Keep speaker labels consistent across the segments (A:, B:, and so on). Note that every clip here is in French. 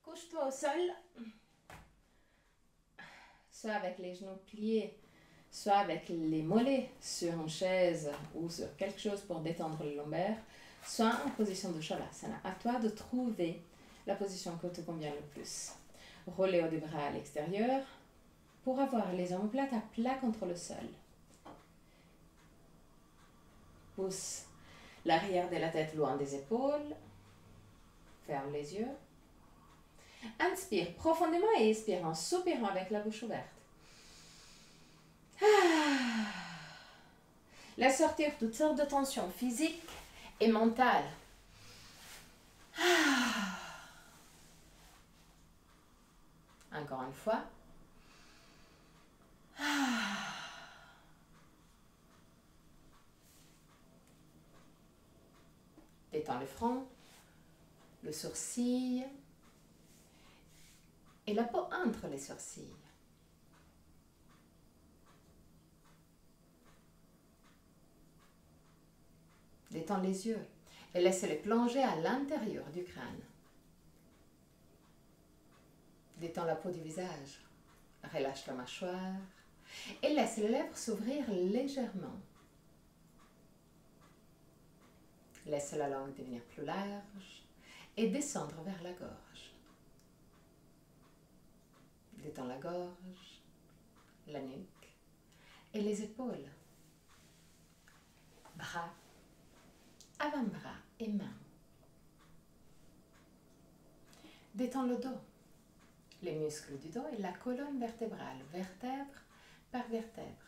A: Couche-toi au sol, soit avec les genoux pliés, soit avec les mollets sur une chaise ou sur quelque chose pour détendre le lombaire, soit en position de Shavasana. À toi de trouver la position qui te convient le plus. Roller des bras à l'extérieur pour avoir les omoplates à plat contre le sol. Pousse l'arrière de la tête loin des épaules. Ferme les yeux. Inspire profondément et expire en soupirant avec la bouche ouverte. Laisse sortir toutes sortes de tensions physiques et mentales. Encore une fois. Détends le front, le sourcil et la peau entre les sourcils. Détends les yeux et laisse-les plonger à l'intérieur du crâne. Détends la peau du visage, relâche la mâchoire et laisse les lèvres s'ouvrir légèrement. Laisse la langue devenir plus large et descendre vers la gorge. Détends la gorge, la nuque et les épaules. Bras, avant-bras et mains. Détends le dos, les muscles du dos et la colonne vertébrale, vertèbre par vertèbre.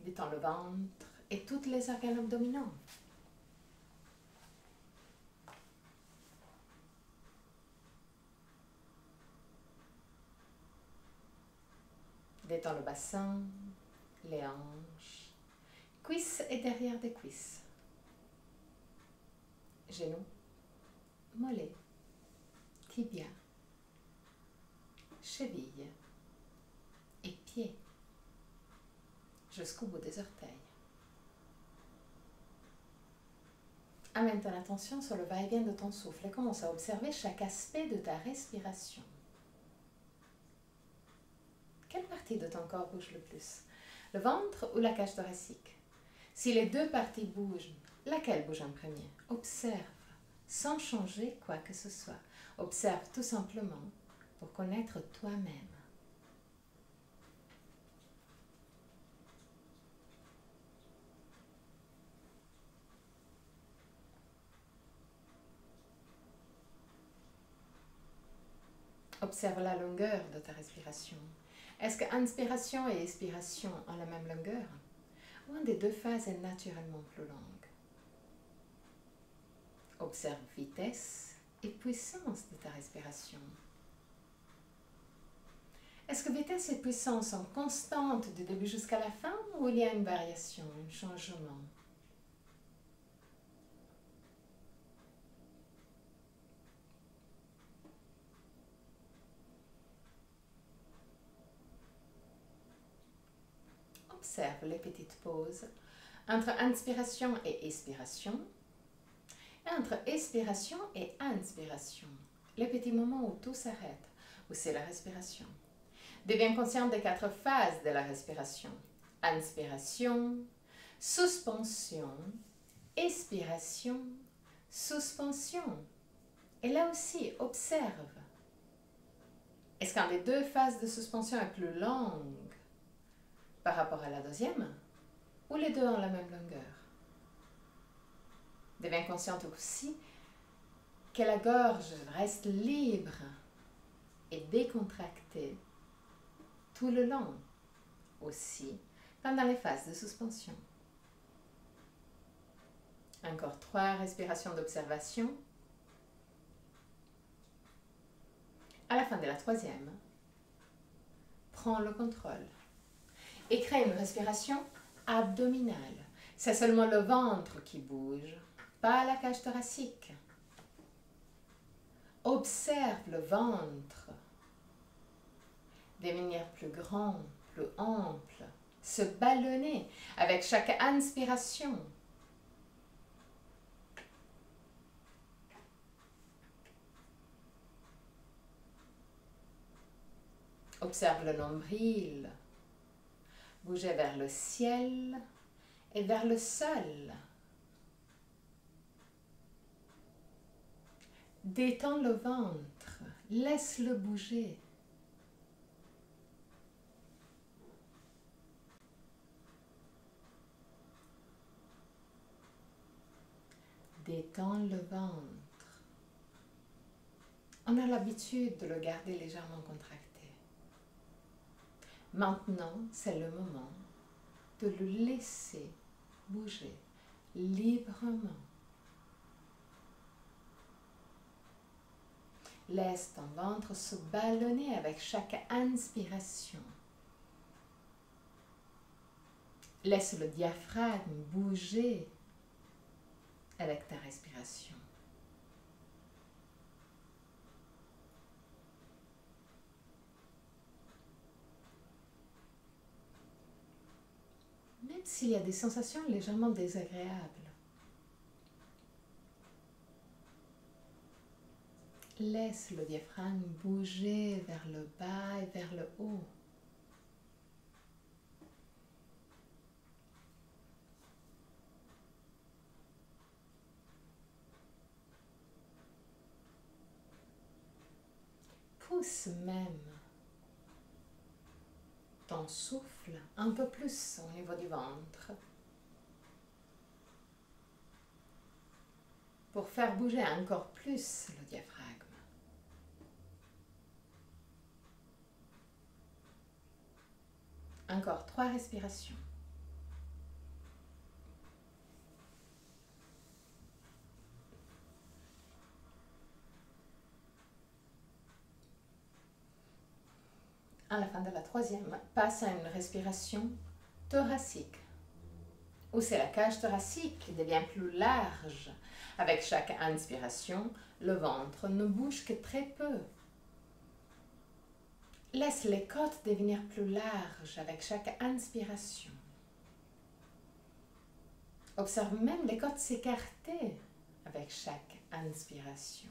A: Détends le ventre et tous les organes abdominaux. Détends le bassin, les hanches, cuisses et derrière des cuisses. Genoux, mollets, tibia, chevilles et pieds jusqu'au bout des orteils. Amène ton attention sur le va-et-vient de ton souffle et commence à observer chaque aspect de ta respiration. Quelle partie de ton corps bouge le plus? Le ventre ou la cage thoracique? Si les deux parties bougent, laquelle bouge en premier? Observe, sans changer quoi que ce soit. Observe tout simplement pour connaître toi-même. Observe la longueur de ta respiration. Est-ce que inspiration et expiration ont la même longueur? Ou une des deux phases est naturellement plus longue? Observe vitesse et puissance de ta respiration. Est-ce que vitesse et puissance sont constantes du début jusqu'à la fin ou il y a une variation, un changement? Observe les petites pauses entre inspiration et expiration, et entre expiration et inspiration, les petits moments où tout s'arrête, où c'est la respiration. Deviens conscient des 4 phases de la respiration. Inspiration, suspension, expiration, suspension. Et là aussi, observe. Est-ce qu'une des 2 phases de suspension est plus longue par rapport à la deuxième, ou les deux ont la même longueur? Deviens consciente aussi que la gorge reste libre et décontractée tout le long, aussi pendant les phases de suspension. Encore 3 respirations d'observation. À la fin de la 3e, prends le contrôle et crée une respiration abdominale. C'est seulement le ventre qui bouge, pas la cage thoracique. Observe le ventre devenir plus grand, plus ample, se ballonner avec chaque inspiration. Observe le nombril bouger vers le ciel et vers le sol. Détends le ventre, laisse-le bouger. Détends le ventre. On a l'habitude de le garder légèrement contracté. Maintenant, c'est le moment de le laisser bouger librement. Laisse ton ventre se ballonner avec chaque inspiration. Laisse le diaphragme bouger avec ta respiration. Même s'il y a des sensations légèrement désagréables, laisse le diaphragme bouger vers le bas et vers le haut. Pousse même ton souffle un peu plus au niveau du ventre pour faire bouger encore plus le diaphragme. Encore 3 respirations. À la fin de la 3e, passe à une respiration thoracique, où c'est la cage thoracique qui devient plus large. Avec chaque inspiration, le ventre ne bouge que très peu. Laisse les côtes devenir plus larges avec chaque inspiration. Observe même les côtes s'écarter avec chaque inspiration.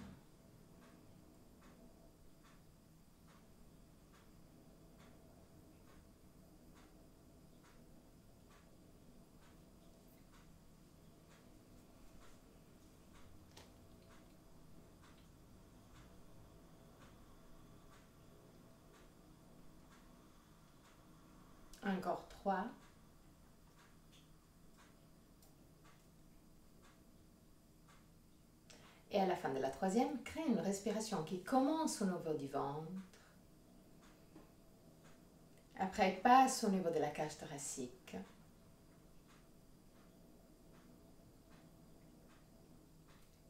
A: Encore 3. Et à la fin de la 3e, crée une respiration qui commence au niveau du ventre. Après, passe au niveau de la cage thoracique.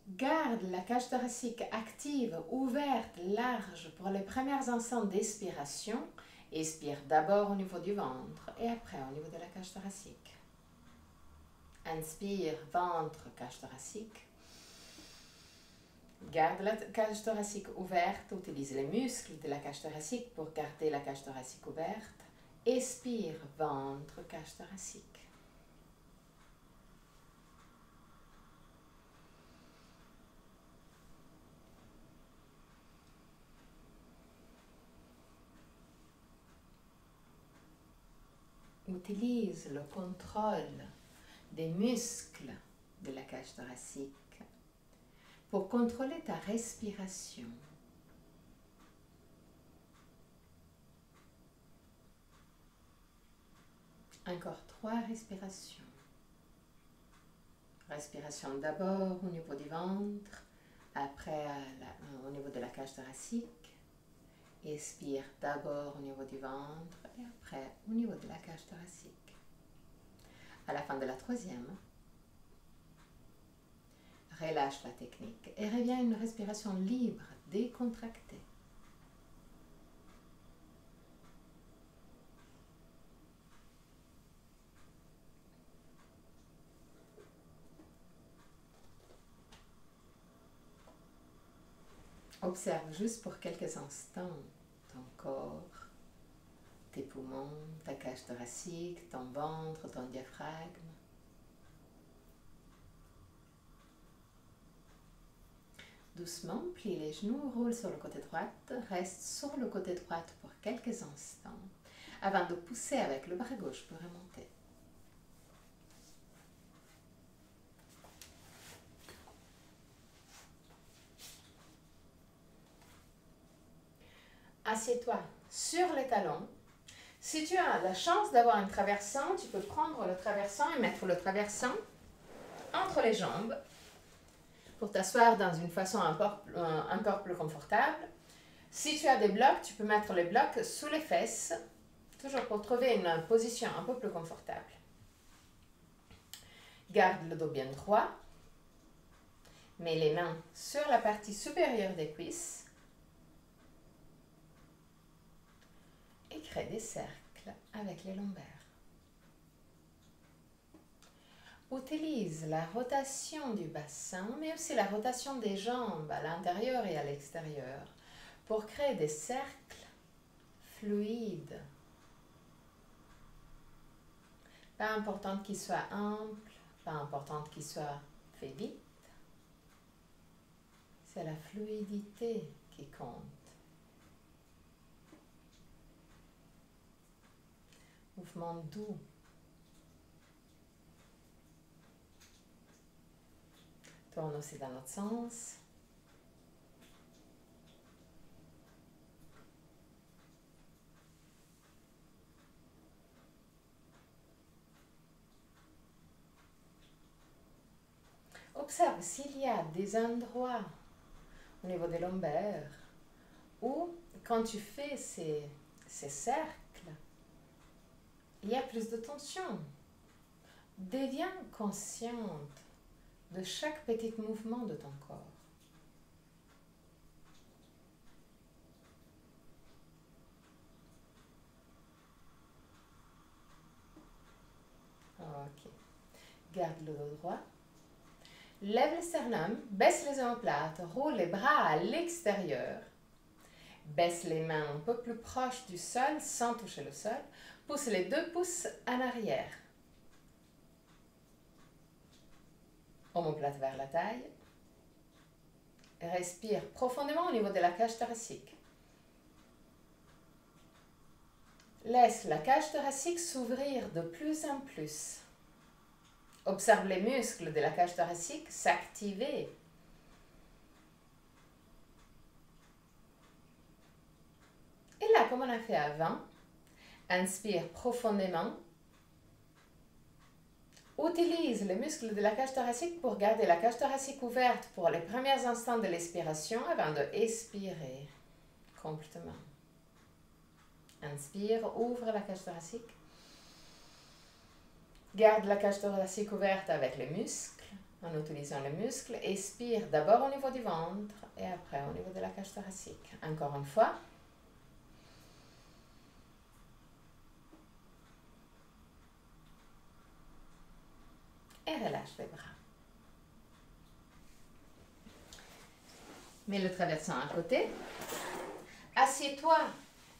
A: Garde la cage thoracique active, ouverte, large pour les premiers instants d'expiration. Expire d'abord au niveau du ventre et après au niveau de la cage thoracique. Inspire, ventre, cage thoracique. Garde la cage thoracique ouverte, utilise les muscles de la cage thoracique pour garder la cage thoracique ouverte. Expire, ventre, cage thoracique. Utilise le contrôle des muscles de la cage thoracique pour contrôler ta respiration. Encore 3 respirations. Respiration d'abord au niveau du ventre, après au niveau de la cage thoracique. Expire d'abord au niveau du ventre et après au niveau de la cage thoracique. À la fin de la 3e, relâche la technique et reviens à une respiration libre, décontractée. Observe juste pour quelques instants ton corps, tes poumons, ta cage thoracique, ton ventre, ton diaphragme. Doucement, plie les genoux, roule sur le côté droit, reste sur le côté droit pour quelques instants avant de pousser avec le bras gauche pour remonter. Assieds-toi sur les talons. Si tu as la chance d'avoir un traversant, tu peux prendre le traversant et mettre le traversant entre les jambes pour t'asseoir dans une façon encore plus confortable. Si tu as des blocs, tu peux mettre les blocs sous les fesses, toujours pour trouver une position un peu plus confortable. Garde le dos bien droit. Mets les mains sur la partie supérieure des cuisses. Et crée des cercles avec les lombaires. Utilise la rotation du bassin, mais aussi la rotation des jambes à l'intérieur et à l'extérieur pour créer des cercles fluides. Pas important qu'ils soient amples, pas important qu'ils soient faits vite. C'est la fluidité qui compte. Mouvement doux. Tourne aussi dans l'autre sens. Observe s'il y a des endroits au niveau des lombaires où, quand tu fais ces cercles, il y a plus de tension. Deviens consciente de chaque petit mouvement de ton corps. Ok. Garde le dos droit. Lève le sternum, baisse les omoplates, roule les bras à l'extérieur. Baisse les mains un peu plus proches du sol sans toucher le sol. Pousse les 2 pouces en arrière. Omoplate vers la taille. Respire profondément au niveau de la cage thoracique. Laisse la cage thoracique s'ouvrir de plus en plus. Observe les muscles de la cage thoracique s'activer. Et là, comme on a fait avant, inspire profondément. Utilise les muscles de la cage thoracique pour garder la cage thoracique ouverte pour les premiers instants de l'expiration avant de expirer complètement. Inspire, ouvre la cage thoracique. Garde la cage thoracique ouverte avec les muscles, en utilisant les muscles. Expire d'abord au niveau du ventre et après au niveau de la cage thoracique. Encore une fois. Et relâche les bras. Mets le traversant à côté. Assieds-toi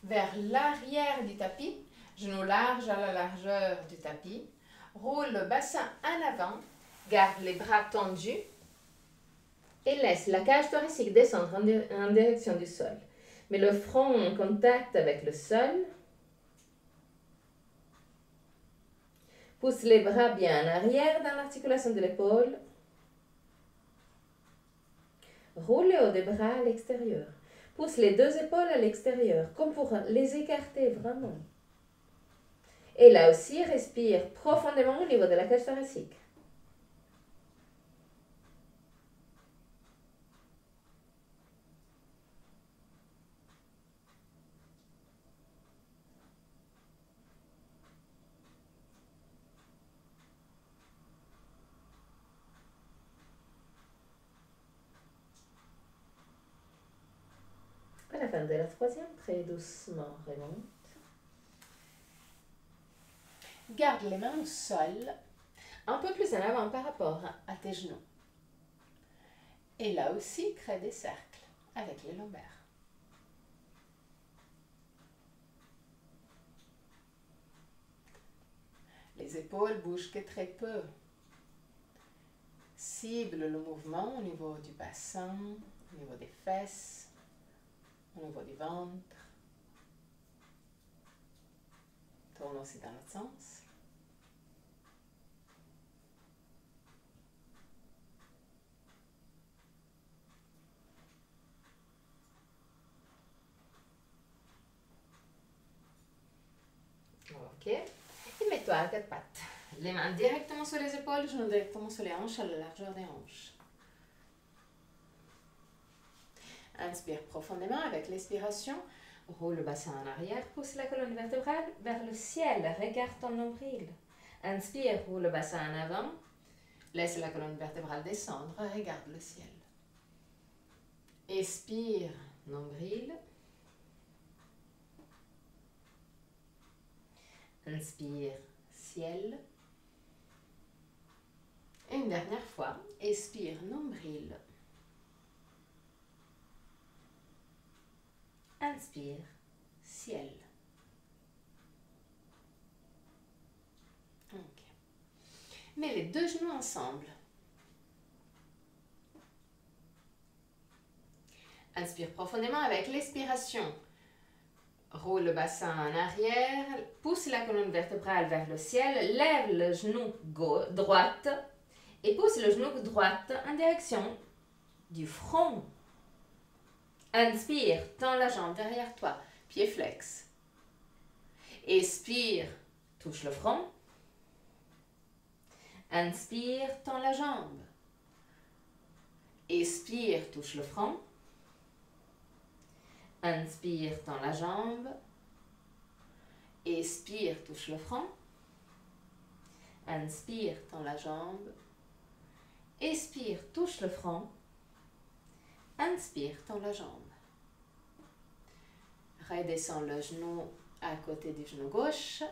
A: vers l'arrière du tapis, genoux larges à la largeur du tapis. Roule le bassin en avant, garde les bras tendus et laisse la cage thoracique descendre en direction du sol. Mets le front en contact avec le sol. Pousse les bras bien en arrière dans l'articulation de l'épaule. Roule le haut des bras à l'extérieur. Pousse les 2 épaules à l'extérieur, comme pour les écarter vraiment. Et là aussi, respire profondément au niveau de la cage thoracique. À la fin de la 3e, très doucement remonte. Garde les mains au sol, un peu plus en avant par rapport à tes genoux. Et là aussi, crée des cercles avec les lombaires. Les épaules bougent que très peu. Cible le mouvement au niveau du bassin, au niveau des fesses, au niveau du ventre. Tourne aussi dans l'autre sens. Ok. Et mets-toi à quatre pattes. Les mains directement sur les épaules, les genoux directement sur les hanches, à la largeur des hanches. Inspire profondément avec l'expiration. Roule le bassin en arrière, pousse la colonne vertébrale vers le ciel, regarde ton nombril. Inspire, roule le bassin en avant, laisse la colonne vertébrale descendre, regarde le ciel. Expire, nombril. Inspire, ciel. Et une dernière fois, expire, nombril. Inspire, ciel. Ok. Mets les deux genoux ensemble. Inspire profondément avec l'expiration. Roule le bassin en arrière, pousse la colonne vertébrale vers le ciel, lève le genou droite et pousse le genou droite en direction du front. Inspire, tends la jambe derrière toi, pied flex. Expire, touche le front. Inspire, tends la jambe. Expire, touche le front. Inspire, tends la jambe. Expire, touche le front. Inspire, tends la jambe. Expire, touche le front. Inspire, tends la jambe. Redescends le genou à côté du genou gauche.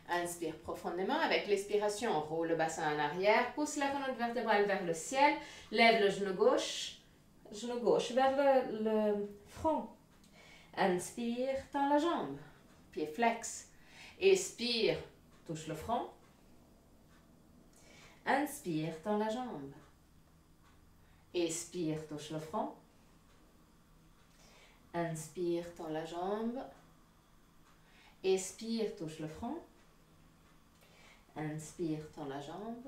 A: Inspire profondément avec l'expiration. Roule le bassin en arrière. Pousse la colonne vertébrale vers le ciel. Lève le genou gauche vers le front. Inspire, tends la jambe. Pied flex. Expire, touche le front. Inspire, tends la jambe. Expire, touche le front. Inspire, tends la jambe. Expire, touche le front. Inspire, tends la jambe.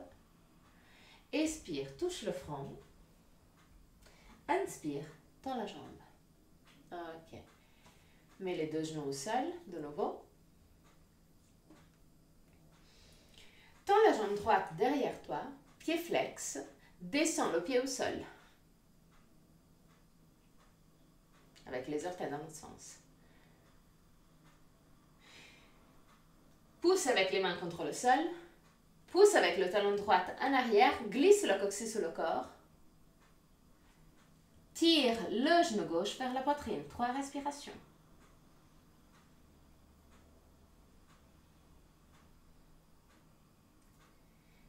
A: Expire, touche le front. Inspire, tends la jambe. Ok. Mets les deux genoux au sol, de nouveau. Tends la jambe droite derrière toi, pied flex. Descends le pied au sol. Avec les orteils dans l'autre sens. Pousse avec les mains contre le sol. Pousse avec le talon droit en arrière. Glisse le coccyx sur le corps. Tire le genou gauche vers la poitrine. 3 respirations.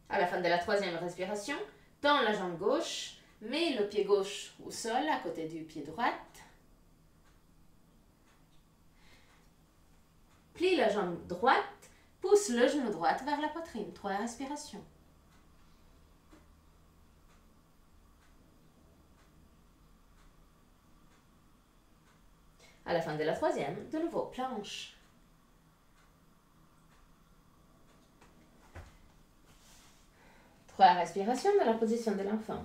A: À la fin de la 3e respiration, tends la jambe gauche. Mets le pied gauche au sol à côté du pied droit. Plie la jambe droite. Pousse le genou droit vers la poitrine. 3 respirations. À la fin de la 3e, de nouveau, planche. Trois respirations dans la position de l'enfant.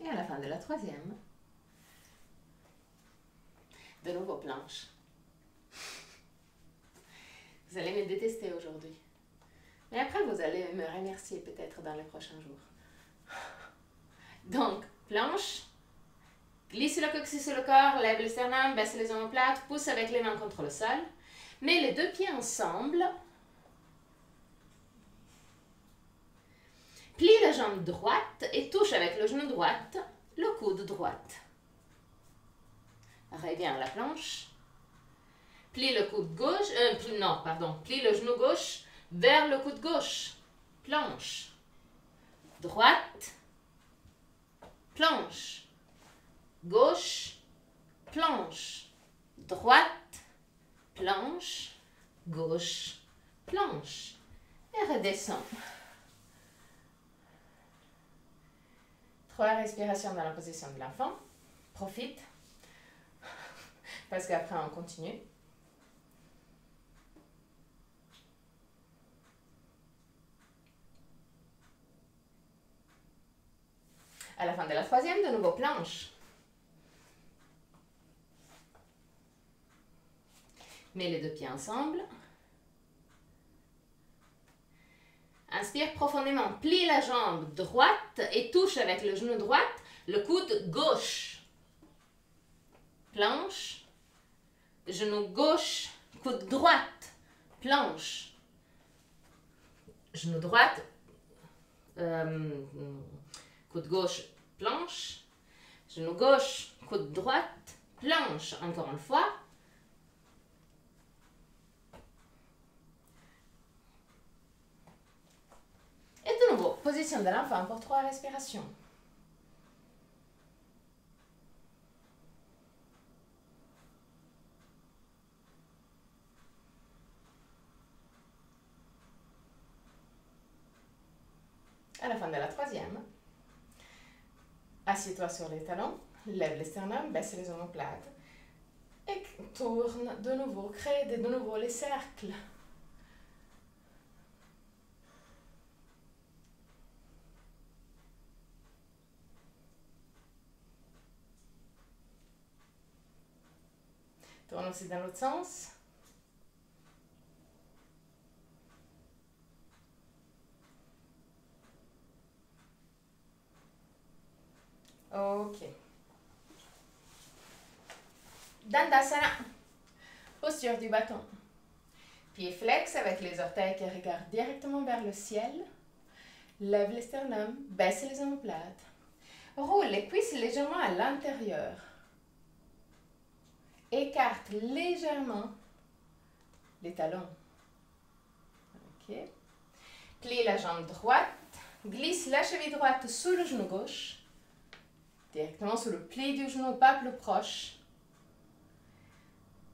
A: Et à la fin de la 3e, de nouveau planche. Vous allez me détester aujourd'hui. Mais après, vous allez me remercier peut-être dans les prochains jours. Donc, planche. Glisse le coccyx sur le corps, lève le sternum, baisse les omoplates, pousse avec les mains contre le sol. Mets les deux pieds ensemble. Plie la jambe droite et touche avec le genou droit le coude droit. Reviens à la planche. Plie le coude gauche, plie le genou gauche vers le coude gauche. Planche. Droite. Planche. Gauche. Planche. Droite. Planche. Gauche. Planche. Et redescends. 3 respirations dans la position de l'enfant. Profite. Parce qu'après, on continue. À la fin de la 3e, de nouveau planche. Mets les 2 pieds ensemble. Inspire profondément. Plie la jambe droite et touche avec le genou droit le coude gauche. Planche. Genou gauche, coude droite. Planche. Genou droite. Coude gauche, planche. Genou gauche, coude droite. Planche. Encore une fois. Et de nouveau, position de l'enfant pour 3 respirations. À la fin de la 3e, assieds-toi sur les talons, lève les sternums, baisse les omoplates et tourne de nouveau, crée de nouveau les cercles. Tourne aussi dans l'autre sens. Ok. Dandasana. Posture du bâton. Pieds flex avec les orteils qui regardent directement vers le ciel. Lève les sternums, baisse les omoplates. Roule les cuisses légèrement à l'intérieur. Écarte légèrement les talons. Ok. Plie la jambe droite. Glisse la cheville droite sous le genou gauche. Directement sous le pli du genou, pas plus proche.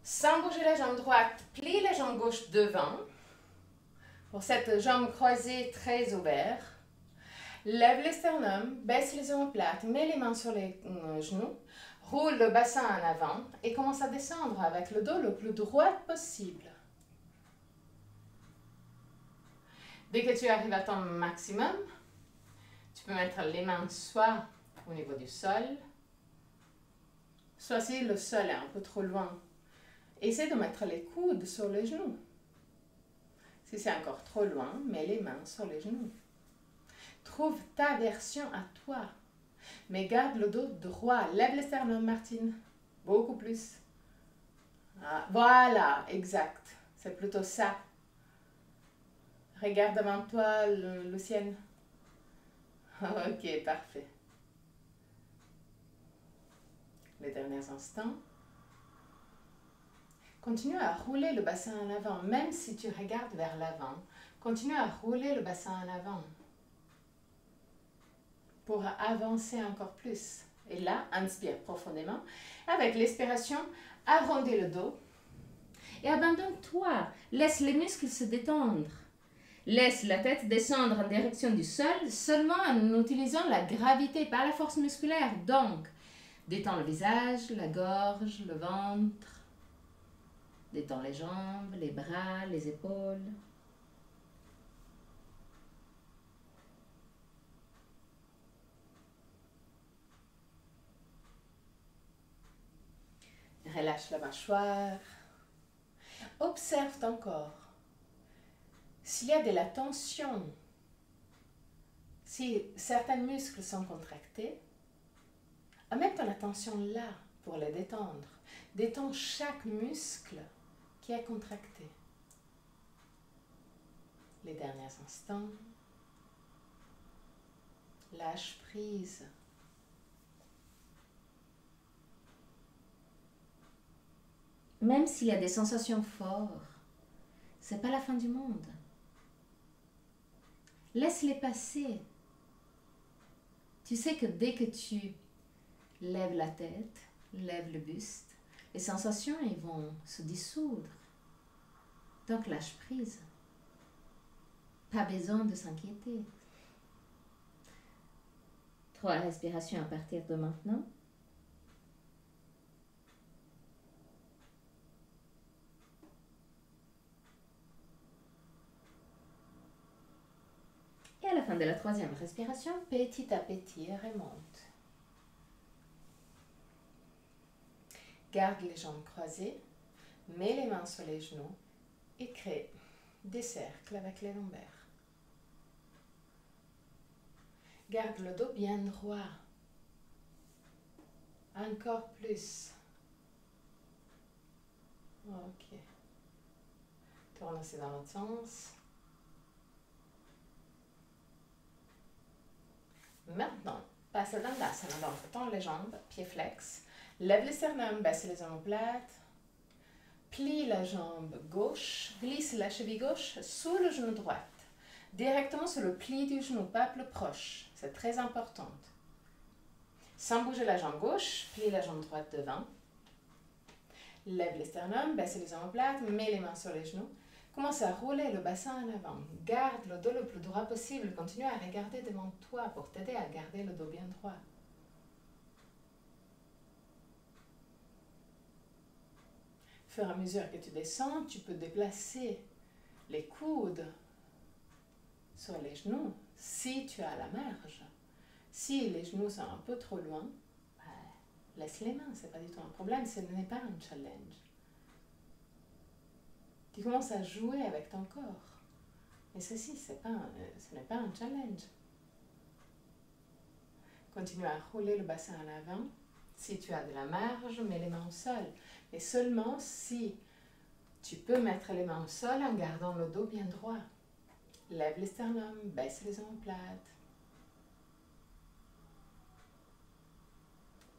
A: Sans bouger la jambe droite, plie la jambe gauche devant. Pour cette jambe croisée très ouverte. Lève les sternums, baisse les omoplates, mets les mains sur les genoux. Roule le bassin en avant et commence à descendre avec le dos le plus droit possible. Dès que tu arrives à ton maximum, tu peux mettre les mains soit au niveau du sol, soit si le sol est un peu trop loin. Essaie de mettre les coudes sur les genoux. Si c'est encore trop loin, mets les mains sur les genoux. Trouve ta version à toi. Mais garde le dos droit. Lève les sternums, Martine. Beaucoup plus. Ah, voilà, exact. C'est plutôt ça. Regarde devant toi, Lucienne. Ok, parfait. Les derniers instants. Continue à rouler le bassin en avant, même si tu regardes vers l'avant. Continue à rouler le bassin en avant pour avancer encore plus. Et là, inspire profondément. Avec l'expiration, arrondis le dos et abandonne-toi. Laisse les muscles se détendre. Laisse la tête descendre en direction du sol, seulement en utilisant la gravité, pas la force musculaire. Donc, détends le visage, la gorge, le ventre. Détends les jambes, les bras, les épaules. Relâche la mâchoire. Observe ton corps. S'il y a de la tension, si certains muscles sont contractés, amène ton attention là pour les détendre. Détends chaque muscle qui est contracté. Les derniers instants. Lâche prise. Même s'il y a des sensations fortes, c'est pas la fin du monde. Laisse-les passer. Tu sais que dès que tu lèves la tête, lèves le buste, les sensations ils vont se dissoudre. Donc lâche prise. Pas besoin de s'inquiéter. 3 respirations à partir de maintenant. Et à la fin de la 3e respiration, petit à petit, remonte. Garde les jambes croisées, mets les mains sur les genoux et crée des cercles avec les lombaires. Garde le dos bien droit. Encore plus. Ok. Tourne aussi dans l'autre sens. Maintenant, passe à Dandasana. Donc, tends les jambes, pieds flex. Lève le sternum, baisse les omoplates. Plie la jambe gauche, glisse la cheville gauche sous le genou droit. Directement sur le pli du genou, pas plus proche. C'est très important. Sans bouger la jambe gauche, plie la jambe droite devant. Lève le sternum, baisse les omoplates, mets les mains sur les genoux. Commence à rouler le bassin en avant. Garde le dos le plus droit possible. Continue à regarder devant toi pour t'aider à garder le dos bien droit. Au fur et à mesure que tu descends, tu peux déplacer les coudes sur les genoux si tu as la marge. Si les genoux sont un peu trop loin, laisse les mains, ce n'est pas du tout un problème, ce n'est pas un challenge. Tu commences à jouer avec ton corps. Mais ceci, ce n'est pas un challenge. Continue à rouler le bassin en avant. Si tu as de la marge, mets les mains au sol. Mais seulement si tu peux mettre les mains au sol en gardant le dos bien droit. Lève le sternum, baisse les omoplates.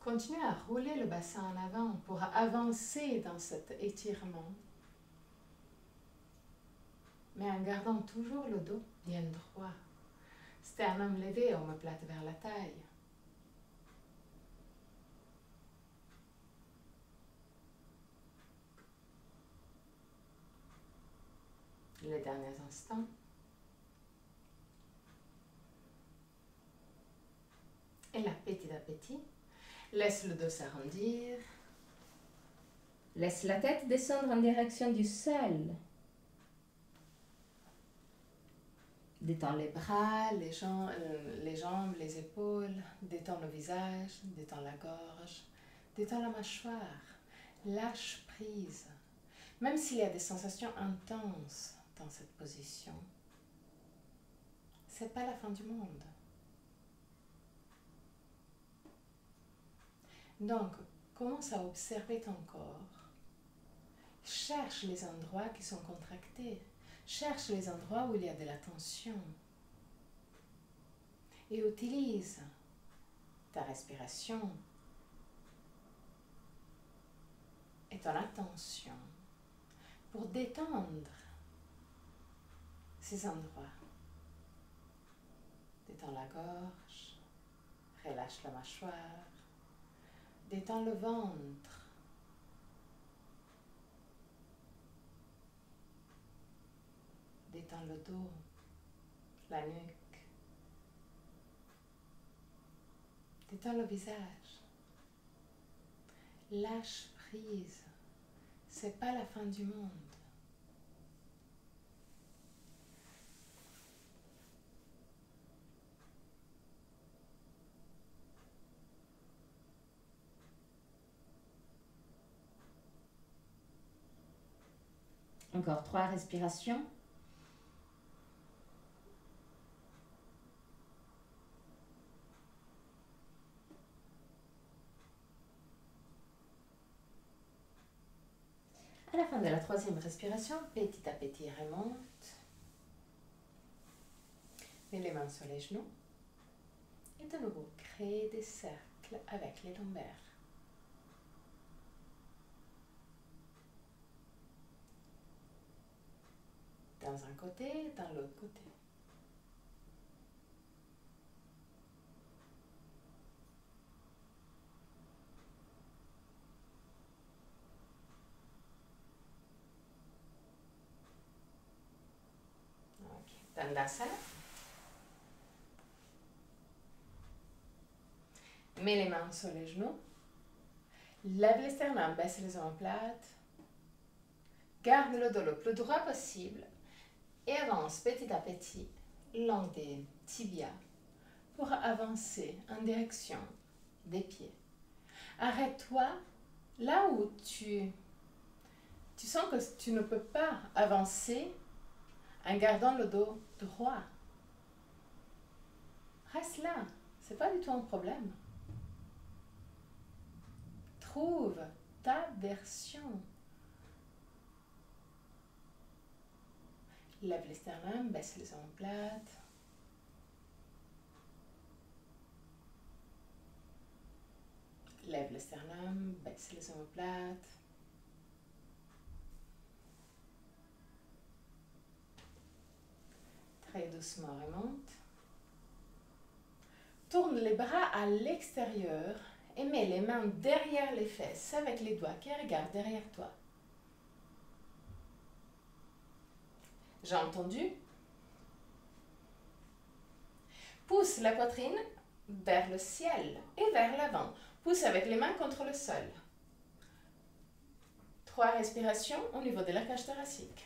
A: Continue à rouler le bassin en avant pour avancer dans cet étirement. Mais en gardant toujours le dos bien droit. Sternum levé, omoplate vers la taille. Les derniers instants. Et là, petit à petit, laisse le dos s'arrondir. Laisse la tête descendre en direction du sol. Détends les bras, les jambes, les épaules. Détends le visage, détends la gorge. Détends la mâchoire. Lâche prise. Même s'il y a des sensations intenses dans cette position, ce n'est pas la fin du monde. Donc, commence à observer ton corps. Cherche les endroits qui sont contractés. Cherche les endroits où il y a de la tension. Et utilise ta respiration et ton attention pour détendre ces endroits. Détends la gorge, relâche la mâchoire, détends le ventre. Détends le dos, la nuque. Détends le visage. Lâche prise. C'est pas la fin du monde. Encore 3 respirations. À la fin de la 3e respiration, petit à petit remonte. Mets les mains sur les genoux. Et de nouveau, crée des cercles avec les lombaires. Dans un côté, dans l'autre côté. Ok. Tandasana. Mets les mains sur les genoux. Lève les sternums, baisse les omoplates. Garde le dos le plus droit possible et avance petit à petit le long des tibias pour avancer en direction des pieds. Arrête-toi là où tu sens que tu ne peux pas avancer en gardant le dos droit. Reste là, ce n'est pas du tout un problème. Trouve ta version. Lève les sternums, baisse les omoplates. Lève le sternum, baisse les omoplates. Très doucement, remonte. Tourne les bras à l'extérieur et mets les mains derrière les fesses avec les doigts qui regardent derrière toi. J'ai entendu. Pousse la poitrine vers le ciel et vers l'avant. Pousse avec les mains contre le sol. 3 respirations au niveau de la cage thoracique.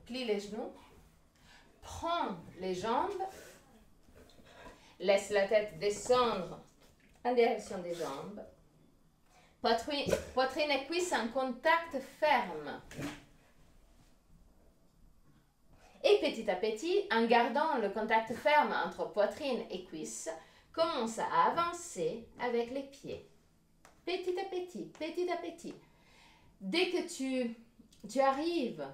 A: Plie les genoux. Prends les jambes. Laisse la tête descendre en direction des jambes. Poitrine et cuisses en contact ferme. Et petit à petit, en gardant le contact ferme entre poitrine et cuisses, commence à avancer avec les pieds. Petit à petit, petit à petit. Dès que tu arrives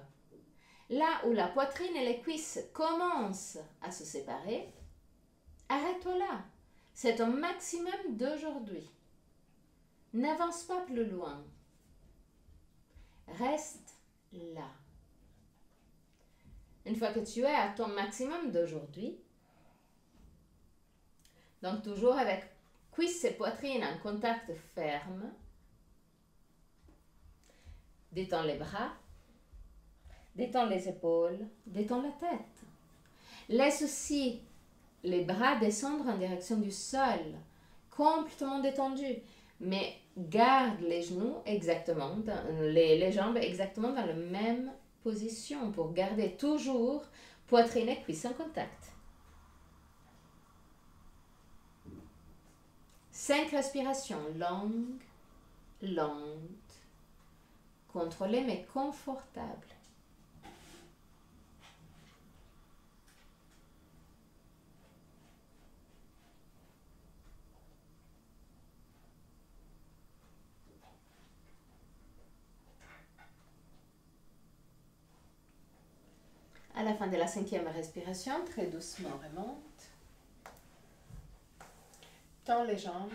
A: là où la poitrine et les cuisses commencent à se séparer, arrête-toi là. C'est ton maximum d'aujourd'hui. N'avance pas plus loin. Reste là. Une fois que tu es à ton maximum d'aujourd'hui, donc toujours avec cuisses et poitrine en contact ferme, détends les bras, détends les épaules, détends la tête. Laisse aussi les bras descendre en direction du sol, complètement détendus, mais garde les genoux exactement, les jambes exactement dans la même position pour garder toujours poitrine et cuisses en contact. 5 respirations longues, lentes, contrôlées mais confortables. À la fin de la 5e respiration, très doucement remonte. Tends les jambes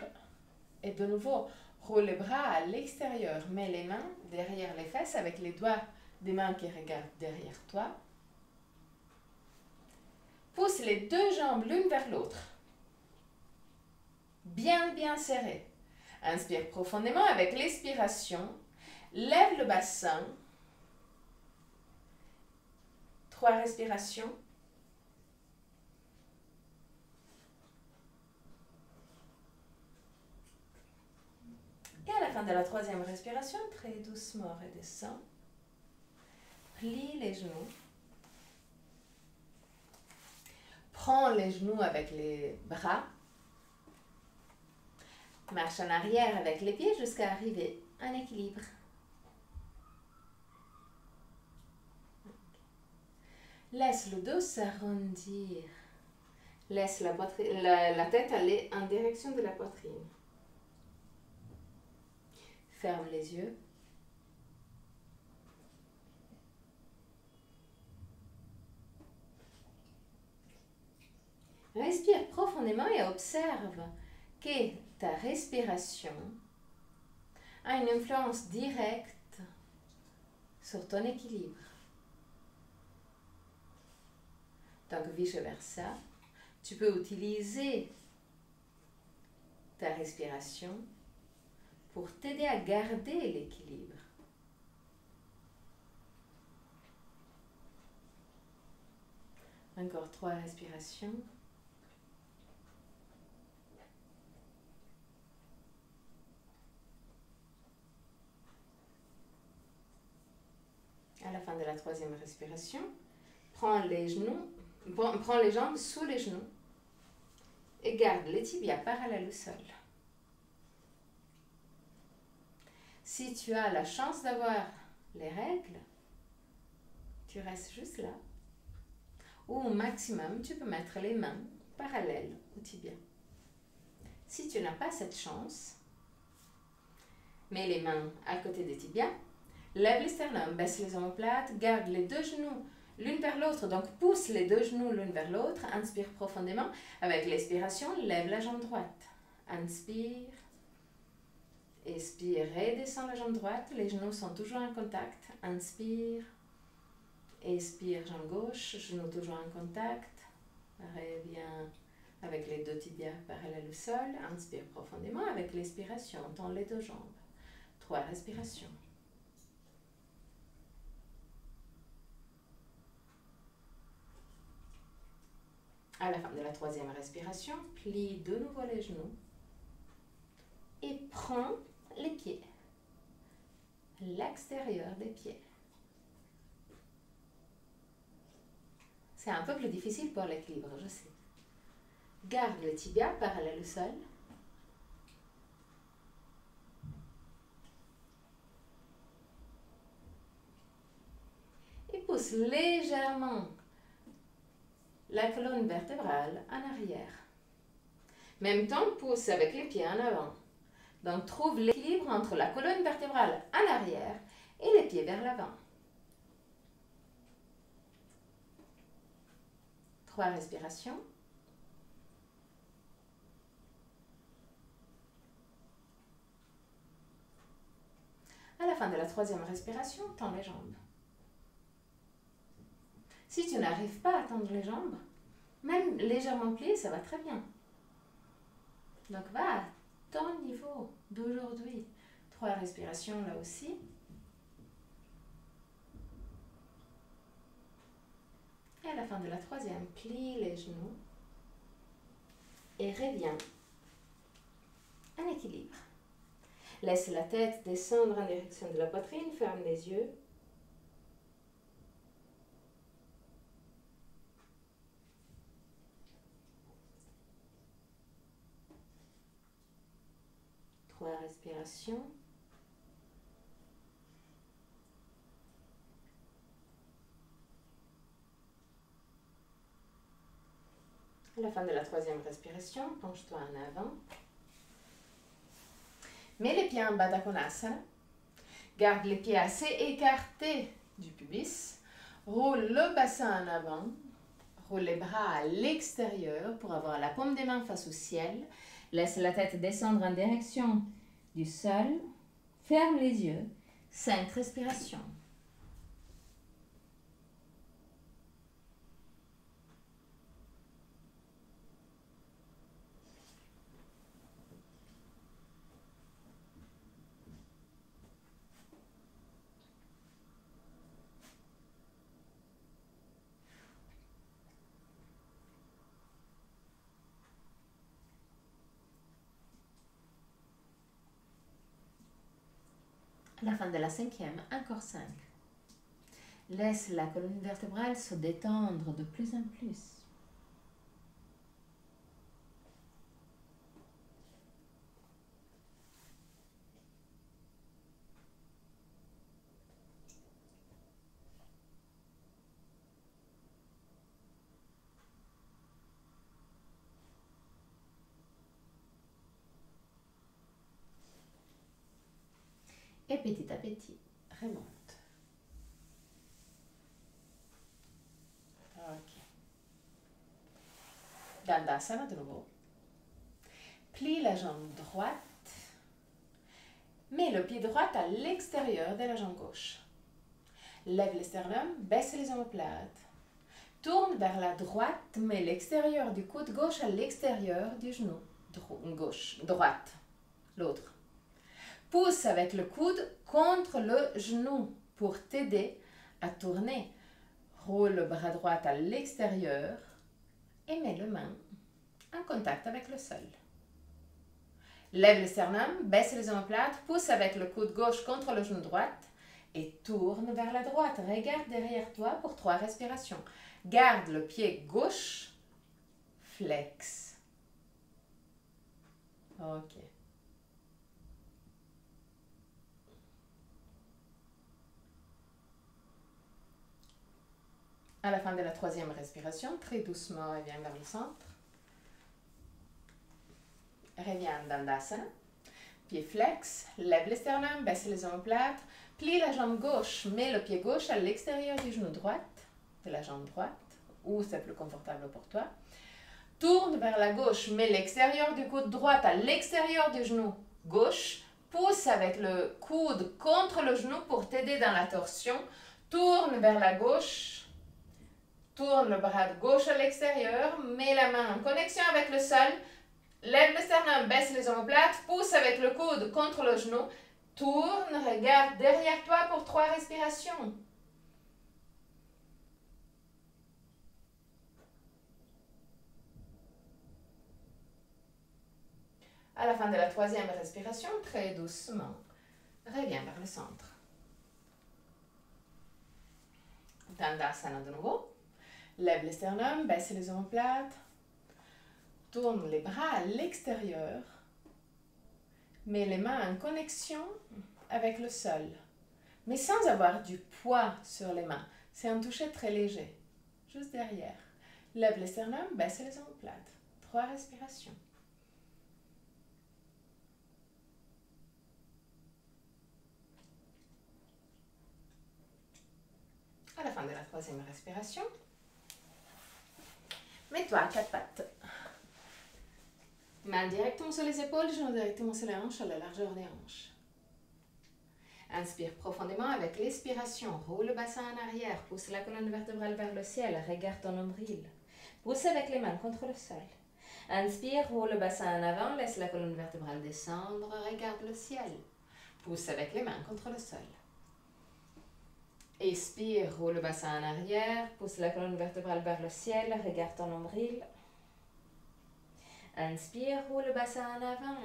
A: et de nouveau roule les bras à l'extérieur. Mets les mains derrière les fesses avec les doigts des mains qui regardent derrière toi. Pousse les 2 jambes l'une vers l'autre. Bien, bien serré. Inspire profondément avec l'expiration. Lève le bassin. 3 respirations. Et à la fin de la 3e respiration, très doucement redescends. Plie les genoux. Prends les genoux avec les bras. Marche en arrière avec les pieds jusqu'à arriver en équilibre. Laisse le dos s'arrondir. Laisse la tête aller en direction de la poitrine. Ferme les yeux. Respire profondément et observe que ta respiration a une influence directe sur ton équilibre. Donc, vice-versa, tu peux utiliser ta respiration pour t'aider à garder l'équilibre. Encore 3 respirations. À la fin de la 3e respiration, prends les jambes sous les genoux et garde les tibias parallèles au sol. Si tu as la chance d'avoir les règles, tu restes juste là. Ou au maximum, tu peux mettre les mains parallèles au tibia. Si tu n'as pas cette chance, mets les mains à côté des tibias, lève les sternums, baisse les omoplates, garde les 2 genoux l'une vers l'autre. Donc pousse les 2 genoux l'une vers l'autre, inspire profondément. Avec l'expiration, lève la jambe droite. Inspire, expire, redescends la jambe droite, les genoux sont toujours en contact. Inspire, expire, jambe gauche, genoux toujours en contact. Reviens avec les 2 tibias parallèles au sol. Inspire profondément avec l'expiration, tends les 2 jambes. 3 respirations. À la fin de la 3e respiration, plie de nouveau les genoux et prends les pieds, l'extérieur des pieds. C'est un peu plus difficile pour l'équilibre, je sais. Garde les tibias parallèles au sol. Et pousse légèrement la colonne vertébrale en arrière. Même temps, pousse avec les pieds en avant. Donc, trouve l'équilibre entre la colonne vertébrale en arrière et les pieds vers l'avant. 3 respirations. À la fin de la 3e respiration, tends les jambes. Si tu n'arrives pas à tendre les jambes, même légèrement pliées, ça va très bien. Donc, va à ton niveau d'aujourd'hui. 3 respirations là aussi. Et à la fin de la 3e, plie les genoux et reviens en équilibre. Laisse la tête descendre en direction de la poitrine, ferme les yeux. Trois respirations. À la fin de la 3e respiration, penche-toi en avant. Mets les pieds en Baddha Konasana. Garde les pieds assez écartés du pubis. Roule le bassin en avant. Roule les bras à l'extérieur pour avoir la paume des mains face au ciel. Laisse la tête descendre en direction du sol. Ferme les yeux. 5 respirations. À la fin de la 5e, encore 5. Laisse la colonne vertébrale se détendre de plus en plus. Et petit à petit, remonte. Ok. Dandasana de nouveau. Plie la jambe droite. Mets le pied droit à l'extérieur de la jambe gauche. Lève le sternum, baisse les omoplates. Tourne vers la droite, mets l'extérieur du coude gauche à l'extérieur du genou gauche, droite, l'autre. Pousse avec le coude contre le genou pour t'aider à tourner. Roule le bras droit à l'extérieur et mets le main en contact avec le sol. Lève le sternum, baisse les omoplates, pousse avec le coude gauche contre le genou droit et tourne vers la droite. Regarde derrière toi pour 3 respirations. Garde le pied gauche, flex. Ok. À la fin de la 3e respiration, très doucement, reviens vers le centre. Reviens dans Dandasana. Pied flex, lève le sternum, baisse les omoplates, plie la jambe gauche, mets le pied gauche à l'extérieur du genou droit, de la jambe droite, où c'est plus confortable pour toi. Tourne vers la gauche, mets l'extérieur du coude droit à l'extérieur du genou gauche. Pousse avec le coude contre le genou pour t'aider dans la torsion. Tourne vers la gauche. Tourne le bras de gauche à l'extérieur. Mets la main en connexion avec le sol. Lève le sternum, baisse les omoplates. Pousse avec le coude contre le genou. Tourne, regarde derrière toi pour 3 respirations. À la fin de la 3e respiration, très doucement, reviens vers le centre. Dandasana de nouveau. Lève le sternum, baisse les omoplates. Tourne les bras à l'extérieur. Mets les mains en connexion avec le sol, mais sans avoir du poids sur les mains. C'est un toucher très léger, juste derrière. Lève le sternum, baisse les omoplates. 3 respirations. À la fin de la 3e respiration, mets-toi à 4 pattes. Mains directement sur les épaules, genoux directement sur les hanches, à la largeur des hanches. Inspire profondément avec l'expiration. Roule le bassin en arrière, pousse la colonne vertébrale vers le ciel, regarde ton nombril. Pousse avec les mains contre le sol. Inspire, roule le bassin en avant, laisse la colonne vertébrale descendre, regarde le ciel. Pousse avec les mains contre le sol. Expire, roule le bassin en arrière, pousse la colonne vertébrale vers le ciel, regarde ton nombril. Inspire, roule le bassin en avant,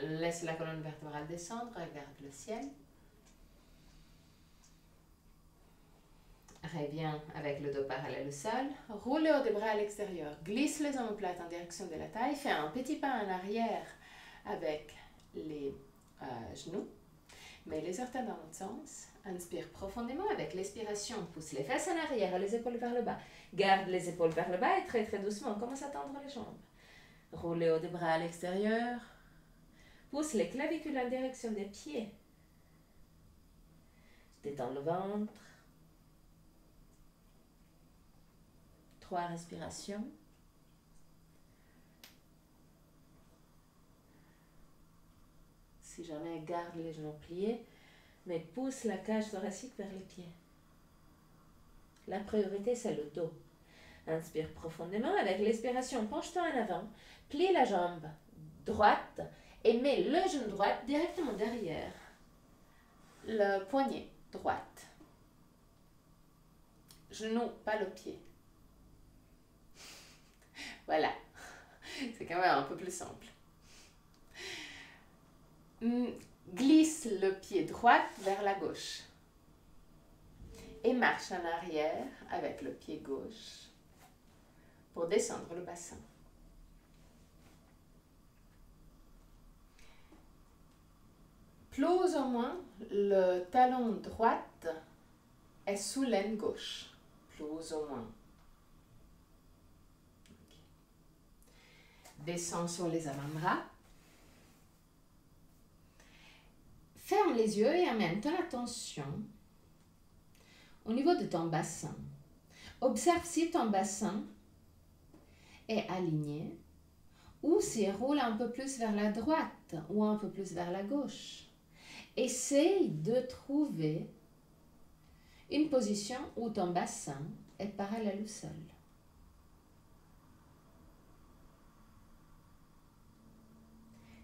A: laisse la colonne vertébrale descendre, regarde le ciel. Reviens avec le dos parallèle au sol, roule le haut des bras à l'extérieur, glisse les omoplates en direction de la taille, fais un petit pas en arrière avec les genoux, mets les orteils dans l'autre sens, inspire profondément avec l'expiration, pousse les fesses en arrière et les épaules vers le bas, garde les épaules vers le bas et très très doucement, commence à tendre les jambes. Roule le haut des bras à l'extérieur, pousse les clavicules en direction des pieds, détends le ventre. 3 respirations. Si jamais, garde les genoux pliés, mais pousse la cage thoracique vers les pieds. La priorité, c'est le dos. Inspire profondément. Avec l'expiration, penche-toi en avant, plie la jambe droite et mets le genou droit directement derrière le poignet droite. Genou, pas le pied. Voilà, c'est quand même un peu plus simple. Glisse le pied droit vers la gauche et marche en arrière avec le pied gauche pour descendre le bassin. Plus ou moins, le talon droit est sous l'aine gauche. Plus ou moins. Descends sur les avant-bras. Ferme les yeux et amène ton attention au niveau de ton bassin. Observe si ton bassin est aligné, ou s'il roule un peu plus vers la droite ou un peu plus vers la gauche. Essaye de trouver une position où ton bassin est parallèle au sol.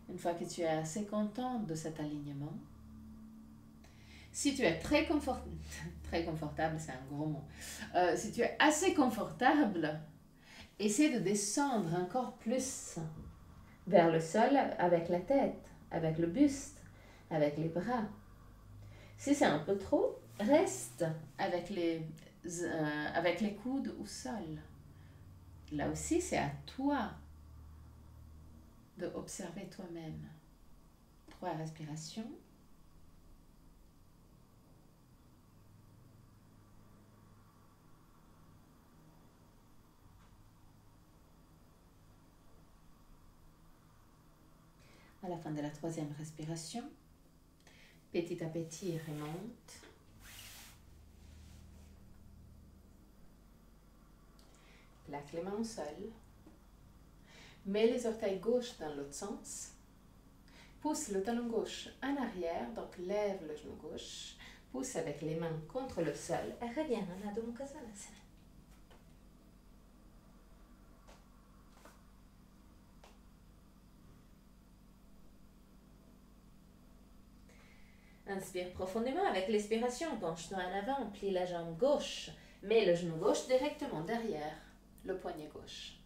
A: Une fois que tu es assez contente de cet alignement, si tu es très confortable, c'est un gros mot, si tu es assez confortable, essaie de descendre encore plus vers le sol avec la tête, avec le buste, avec les bras. Si c'est un peu trop, reste avec les coudes au sol. Là aussi, c'est à toi de observer toi-même. 3 respirations. À la fin de la 3e respiration, petit à petit, remonte. Plaque les mains au sol. Mets les orteils gauches dans l'autre sens. Pousse le talon gauche en arrière, donc lève le genou gauche. Pousse avec les mains contre le sol et reviens en Adho Mukha Svanasana. Inspire profondément avec l'expiration. Penche-toi en avant, plie la jambe gauche. Mets le genou gauche directement derrière le poignet gauche.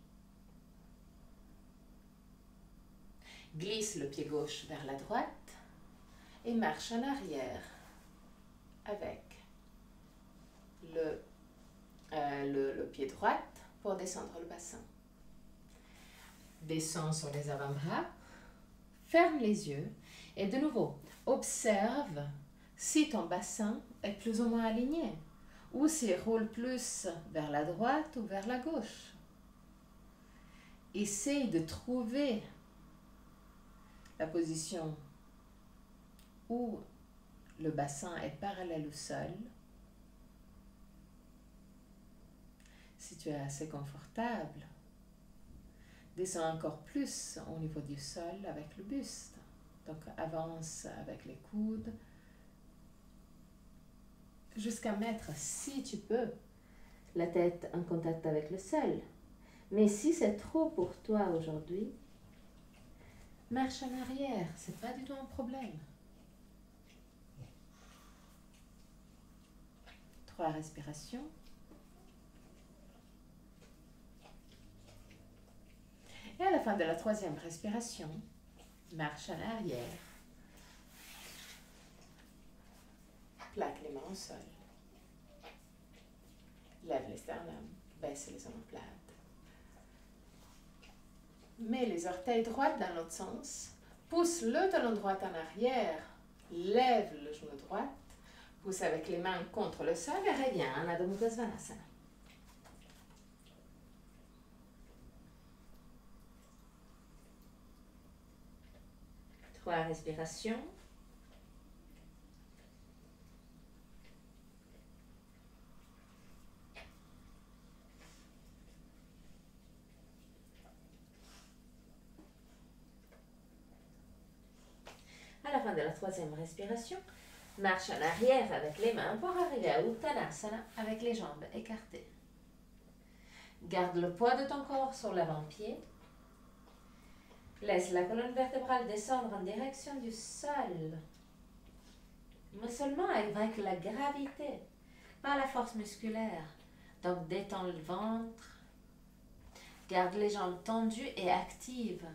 A: Glisse le pied gauche vers la droite et marche en arrière avec le pied droit pour descendre le bassin. Descends sur les avant-bras, ferme les yeux et de nouveau, observe si ton bassin est plus ou moins aligné ou s'il roule plus vers la droite ou vers la gauche. Essaye de trouver la position où le bassin est parallèle au sol. Si tu es assez confortable, descends encore plus au niveau du sol avec le buste. Donc avance avec les coudes jusqu'à mettre, si tu peux, la tête en contact avec le sol. Mais si c'est trop pour toi aujourd'hui, marche en arrière, c'est pas du tout un problème. 3 respirations. Et à la fin de la 3e respiration, marche en arrière. Plaque les mains au sol. Lève les sternums, baisse les omoplates. Mets les orteils droits dans l'autre sens. Pousse le talon droit en arrière. Lève le genou droit. Pousse avec les mains contre le sol et reviens en Adho Mukha Svanasana. Trois respirations. À la fin de la 3e respiration, marche en arrière avec les mains pour arriver à Uttanasana avec les jambes écartées. Garde le poids de ton corps sur l'avant-pied. Laisse la colonne vertébrale descendre en direction du sol. Mais seulement avec la gravité, pas la force musculaire. Donc détends le ventre. Garde les jambes tendues et actives.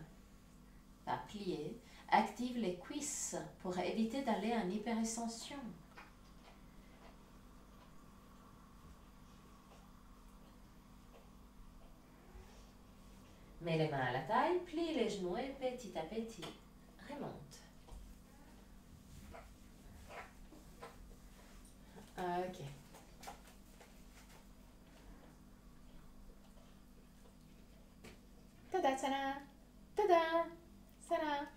A: Pas pliées. Active les cuisses pour éviter d'aller en hyperextension. Mets les mains à la taille, plie les genoux et petit à petit, remonte. Ok. Tadasana, Tadasana.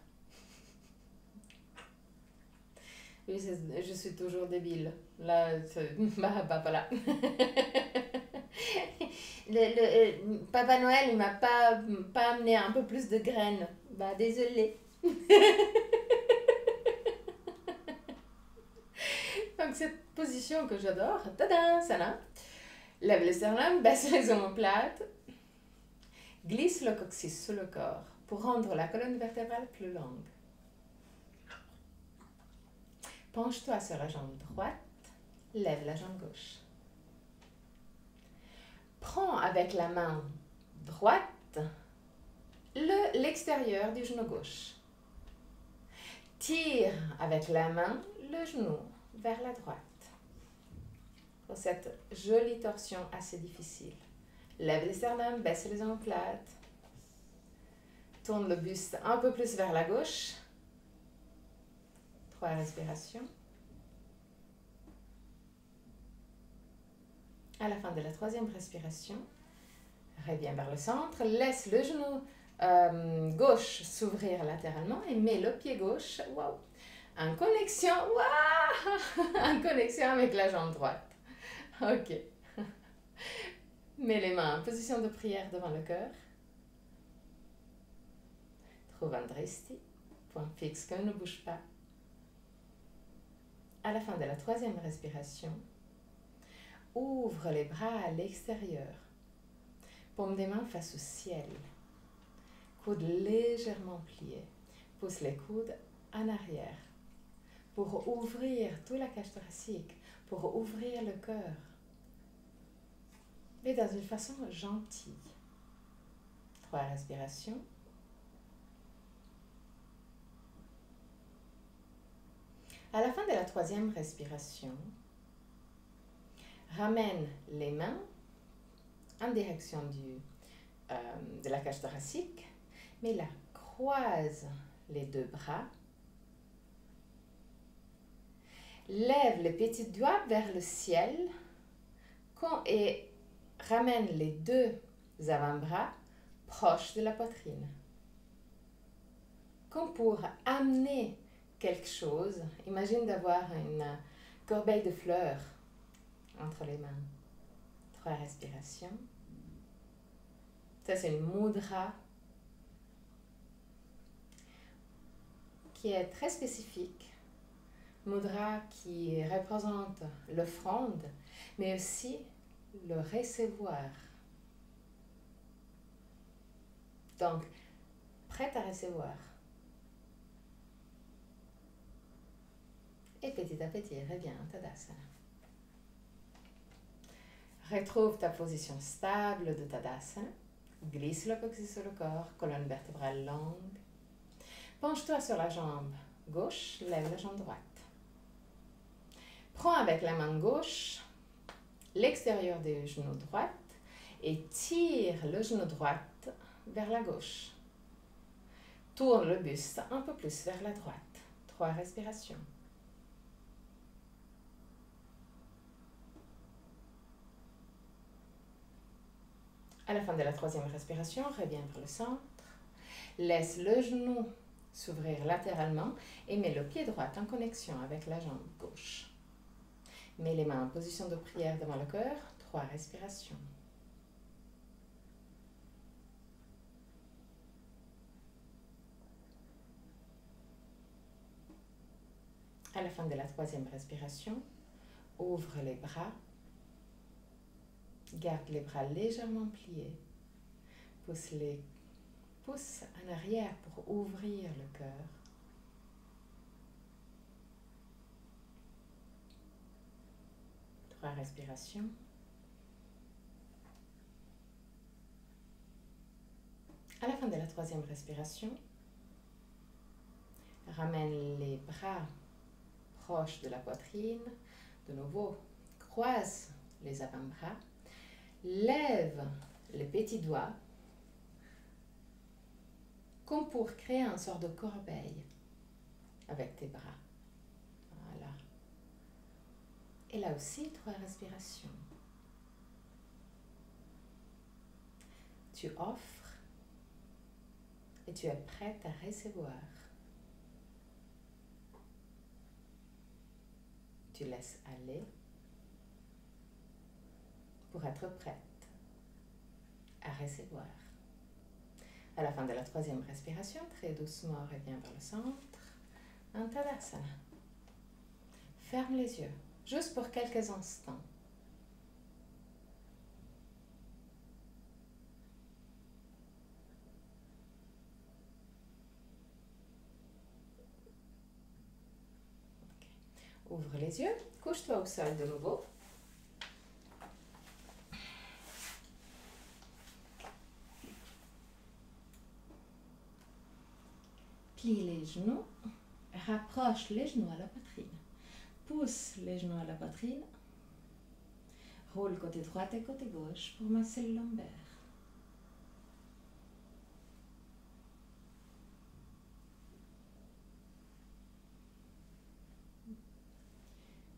A: Oui, je suis toujours débile. Là, voilà. Papa Noël, il m'a pas amené un peu plus de graines. Bah, désolé. Donc, cette position que j'adore, tada, ça là. Lève le sternum, baisse les omoplates. Glisse le coccyx sous le corps pour rendre la colonne vertébrale plus longue. Penche-toi sur la jambe droite, lève la jambe gauche. Prends avec la main droite l'extérieur du genou gauche. Tire avec la main le genou vers la droite. Pour cette jolie torsion assez difficile. Lève les sternums, baisse les omoplates. Tourne le buste un peu plus vers la gauche. 3 respirations. À la fin de la 3e respiration, reviens vers le centre. Laisse le genou gauche s'ouvrir latéralement et mets le pied gauche en connexion, en connexion avec la jambe droite. Ok. Mets les mains en position de prière devant le cœur. Trouve un drishti, point fixe qu'on ne bouge pas. À la fin de la 3e respiration, ouvre les bras à l'extérieur. Paume des mains face au ciel. Coudes légèrement pliés. Pousse les coudes en arrière pour ouvrir toute la cage thoracique, pour ouvrir le cœur. Mais dans une façon gentille. 3 respirations. À la fin de la 3e respiration, ramène les mains en direction de la cage thoracique, mais là, croise les 2 bras. Lève les petits doigts vers le ciel et ramène les 2 avant-bras proches de la poitrine. Comme pour amener quelque chose, imagine d'avoir une corbeille de fleurs entre les mains. 3 respirations. Ça, c'est une mudra qui est très spécifique. Mudra qui représente l'offrande, mais aussi le recevoir. Donc, prête à recevoir. Et petit à petit, reviens à Tadasana. Retrouve ta position stable de Tadasana. Glisse le coccyx sur le corps, colonne vertébrale longue. Penche-toi sur la jambe gauche, lève la jambe droite. Prends avec la main gauche l'extérieur du genou droit et tire le genou droit vers la gauche. Tourne le buste un peu plus vers la droite. 3 respirations. À la fin de la 3e respiration, reviens vers le centre. Laisse le genou s'ouvrir latéralement et mets le pied droit en connexion avec la jambe gauche. Mets les mains en position de prière devant le cœur. 3 respirations. À la fin de la 3e respiration, ouvre les bras. Garde les bras légèrement pliés. Pousse les pouces en arrière pour ouvrir le cœur. 3 respirations. À la fin de la 3e respiration, ramène les bras proches de la poitrine. De nouveau, croise les avant-bras. Lève les petits doigts comme pour créer une sorte de corbeille avec tes bras. Voilà. Et là aussi, 3 respirations. Tu offres et tu es prête à recevoir. Tu laisses aller pour être prête à recevoir. À la fin de la troisième respiration, très doucement, reviens vers le centre, en Tadasana. Ferme les yeux, juste pour quelques instants. Ouvre les yeux, couche-toi au sol de nouveau. Plie les genoux, rapproche les genoux à la poitrine. Pousse les genoux à la poitrine. Roule côté droit et côté gauche pour masser le lombaire.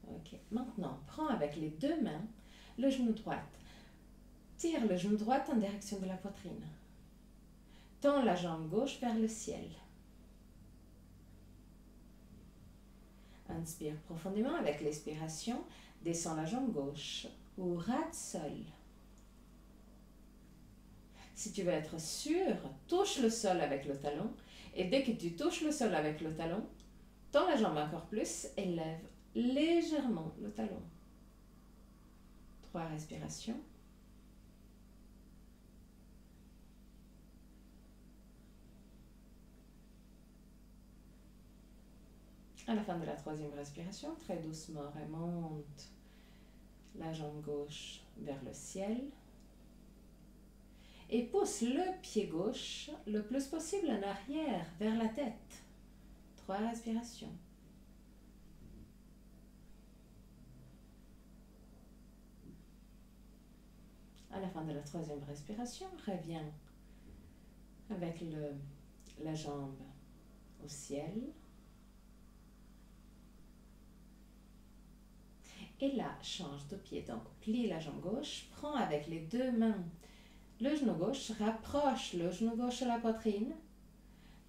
A: Ok, maintenant, prends avec les deux mains le genou droit. Tire le genou droit en direction de la poitrine. Tends la jambe gauche vers le ciel. Inspire profondément avec l'expiration. Descends la jambe gauche ou rate sol. Si tu veux être sûr, touche le sol avec le talon. Et dès que tu touches le sol avec le talon, tends la jambe encore plus et lève légèrement le talon. 3 respirations. À la fin de la troisième respiration, très doucement, remonte la jambe gauche vers le ciel. Et pousse le pied gauche le plus possible en arrière, vers la tête. 3 respirations. À la fin de la troisième respiration, reviens avec la jambe au ciel. Et là, change de pied. Donc, plie la jambe gauche, prends avec les deux mains le genou gauche, rapproche le genou gauche à la poitrine,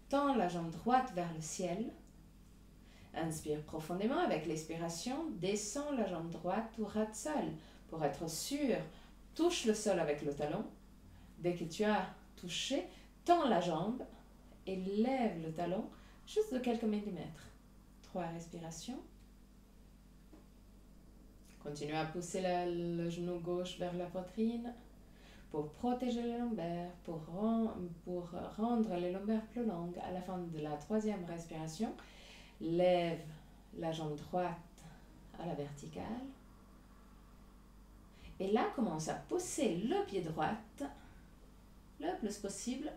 A: tends la jambe droite vers le ciel. Inspire profondément avec l'expiration, descends la jambe droite ou rate sol. Pour être sûr, touche le sol avec le talon. Dès que tu as touché, tends la jambe et lève le talon juste de quelques millimètres. 3 respirations. Continue à pousser le genou gauche vers la poitrine pour protéger les lombaires, pour rendre les lombaires plus longues. À la fin de la troisième respiration, lève la jambe droite à la verticale. Et là, commence à pousser le pied droit le plus possible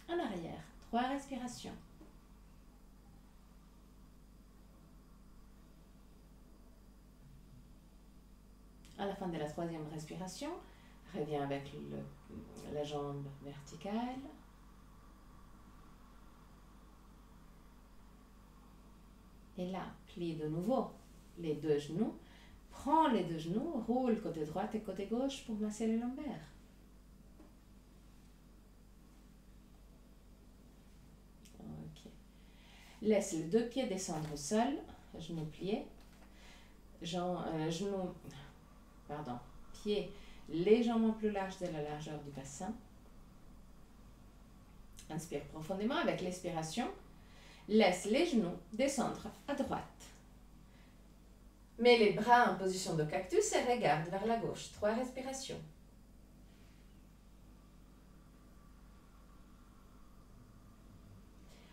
A: en arrière. 3 respirations. À la fin de la troisième respiration, reviens avec la jambe verticale. Et là, plie de nouveau les deux genoux. Prends les deux genoux, roule côté droit et côté gauche pour masser les lombaires. Ok. Laisse les deux pieds descendre au sol, genoux pliés. Pieds légèrement plus larges de la largeur du bassin. Inspire profondément avec l'expiration. Laisse les genoux descendre à droite. Mets les bras en position de cactus et regarde vers la gauche. 3 respirations.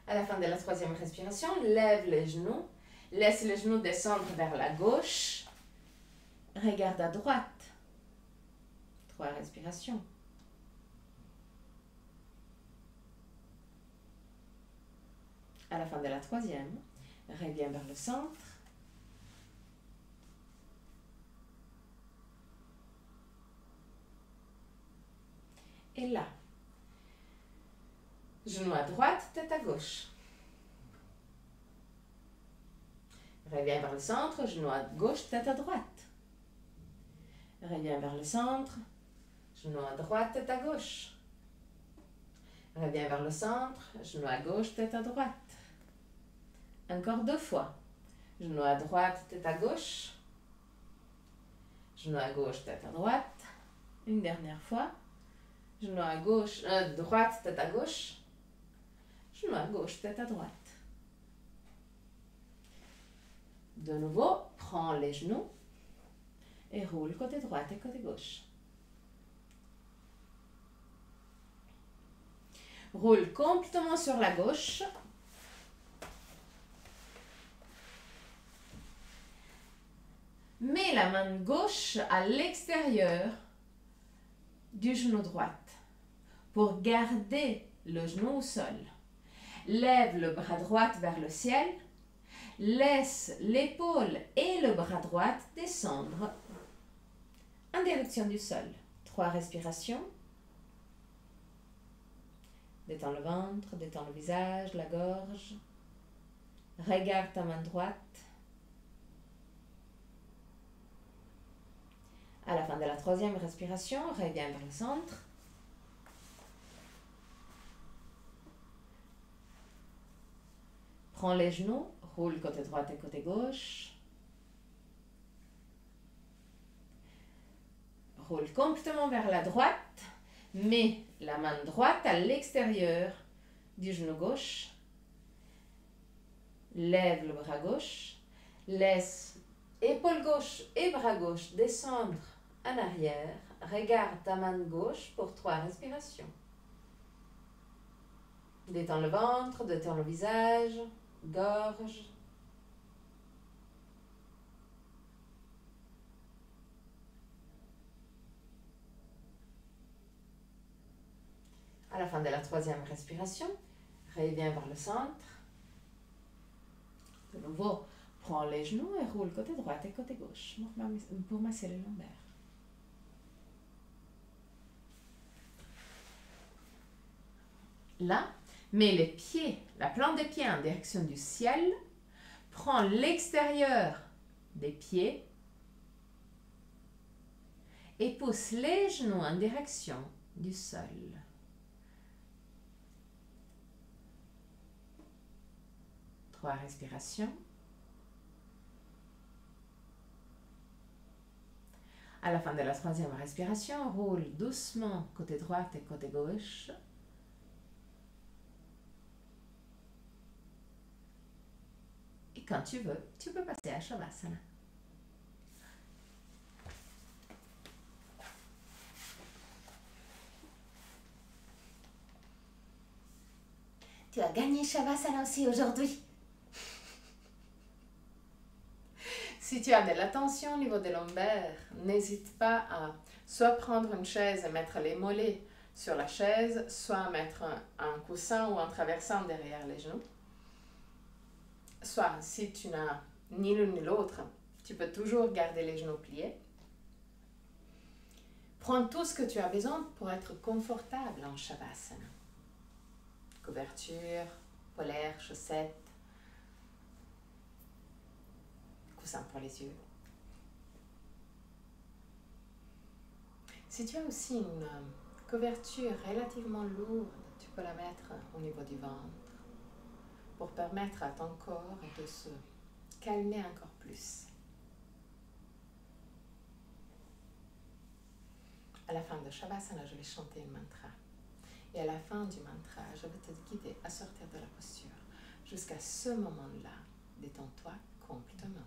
A: À la fin de la troisième respiration, lève les genoux. Laisse les genoux descendre vers la gauche. Regarde à droite. 3 respirations. À la fin de la troisième, reviens vers le centre. Et là, genou à droite, tête à gauche. Reviens vers le centre, genou à gauche, tête à droite. Reviens vers le centre, genou à droite, tête à gauche. Reviens vers le centre, genou à gauche, tête à droite. Encore 2 fois. Genou à droite, tête à gauche. Genou à gauche, tête à droite. Une dernière fois. Genou à gauche, droite, tête à gauche. Genou à gauche, tête à droite. De nouveau, prends les genoux et roule côté droit et côté gauche. Roule complètement sur la gauche. Mets la main gauche à l'extérieur du genou droit pour garder le genou au sol. Lève le bras droit vers le ciel. Laisse l'épaule et le bras droit descendre en direction du sol. 3 respirations. Détends le ventre, détends le visage, la gorge. Regarde ta main droite. À la fin de la 3e respiration, reviens vers le centre. Prends les genoux, roule côté droit et côté gauche. Roule complètement vers la droite. Mets la main droite à l'extérieur du genou gauche. Lève le bras gauche. Laisse épaule gauche et bras gauche descendre en arrière. Regarde ta main gauche pour 3 respirations. Détends le ventre, détends le visage, gorge. À la fin de la 3e respiration, reviens vers le centre. De nouveau, prends les genoux et roule côté droit et côté gauche pour masser les lombaires. Là, mets les pieds, la plante des pieds en direction du ciel. Prends l'extérieur des pieds et pousse les genoux en direction du sol. Trois respirations. À la fin de la 3e respiration, roule doucement côté droit et côté gauche. Et quand tu veux, tu peux passer à Shavasana. Tu as gagné Shavasana aussi aujourd'hui. Si tu as de la tension au niveau des lombaires, n'hésite pas à soit prendre une chaise et mettre les mollets sur la chaise, soit mettre un coussin ou un traversing derrière les genoux. Soit, si tu n'as ni l'une ni l'autre, tu peux toujours garder les genoux pliés. Prends tout ce que tu as besoin pour être confortable en Shavasana. Couverture, polaire, chaussettes, coussin pour les yeux. Si tu as aussi une couverture relativement lourde, tu peux la mettre au niveau du ventre pour permettre à ton corps de se calmer encore plus. À la fin de Shavasana, je vais chanter un mantra. Et à la fin du mantra, je vais te guider à sortir de la posture. Jusqu'à ce moment-là, détends-toi complètement.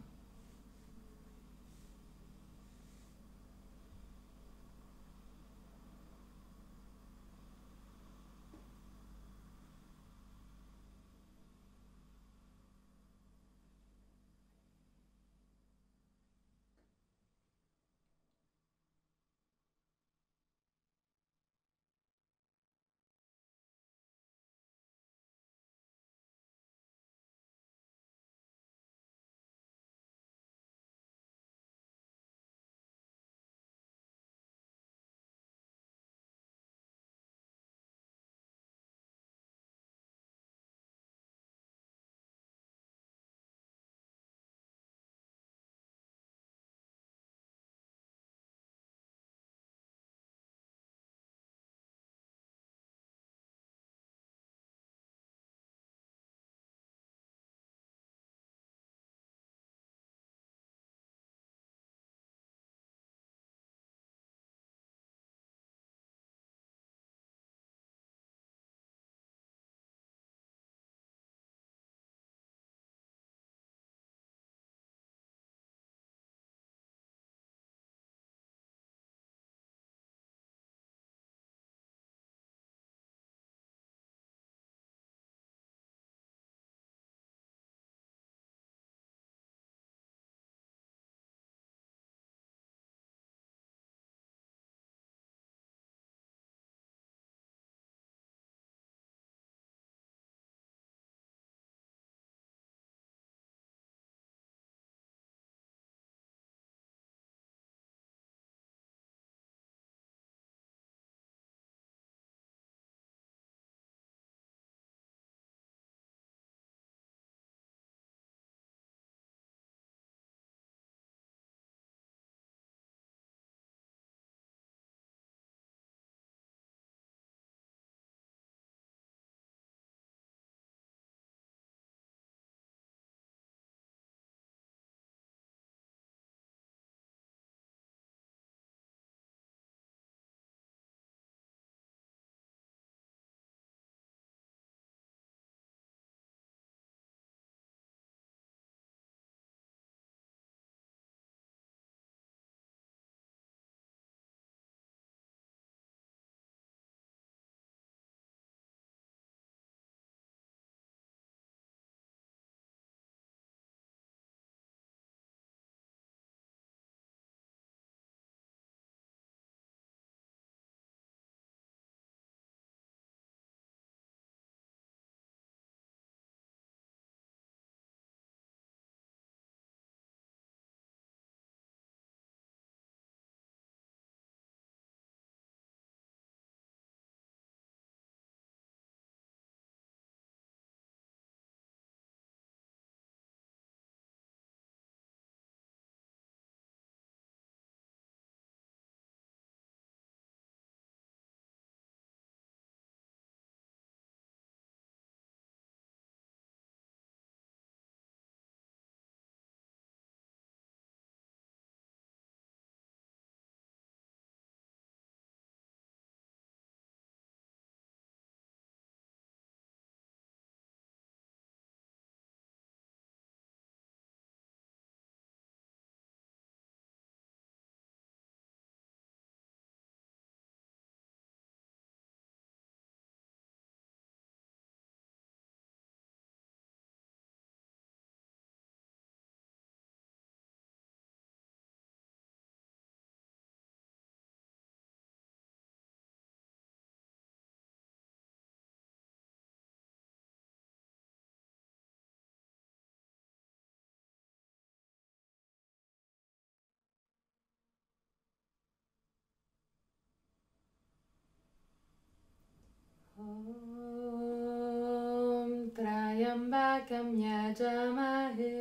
A: Trayambakam yajamahe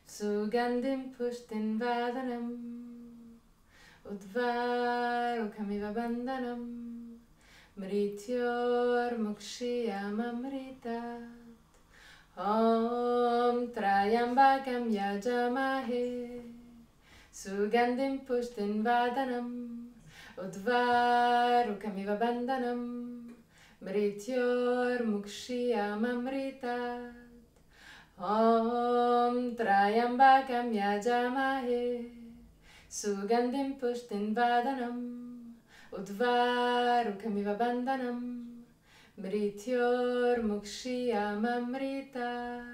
A: Sugandhim pushtin vadanam Udvarukamiva bandhanam Mrityor mukshiyamamritat Om Trayambakam yajamahe Sugandhim pushtin vadanam Udvarukamiva bandhanam Mrityor mukshiyamamritat Om Trayambakam yajamahe Sugandhim pushtin vadanam Udvarukamiva bandhanam Mrityor mukshiyamamritat.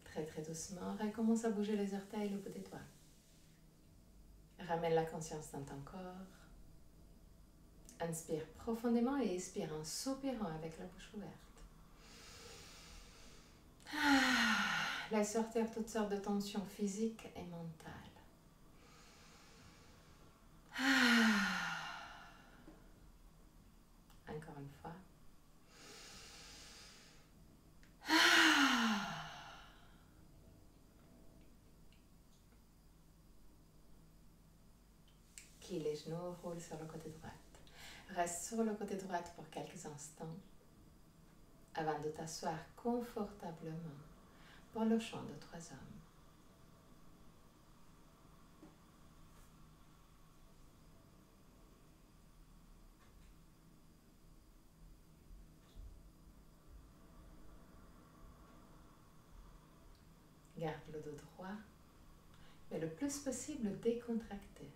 A: Très très doucement, recommence à bouger les orteils, le bout des doigts. Ramène la conscience dans ton corps. Inspire profondément et expire en soupirant avec la bouche ouverte. Laisse sortir toutes sortes de tensions physiques et mentales. Encore une fois. Plie les genoux, roule sur le côté droit. Reste sur le côté droit pour quelques instants avant de t'asseoir confortablement pour le chant de 3 hommes. Garde le dos droit, mais le plus possible décontracté.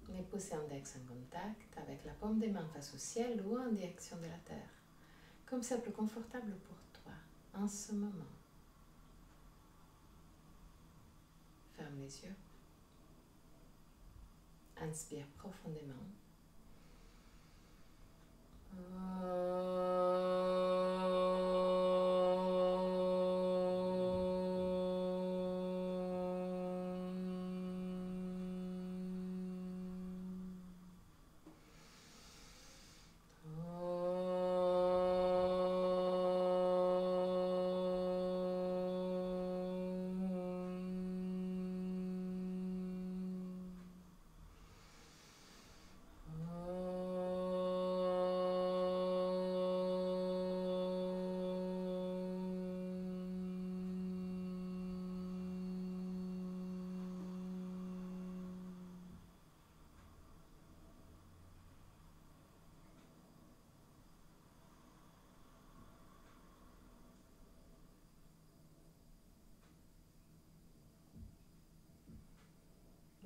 A: Les pouces et index en contact avec la paume des mains face au ciel ou en direction de la terre, comme c'est plus confortable pour toi en ce moment. Ferme les yeux. Inspire profondément.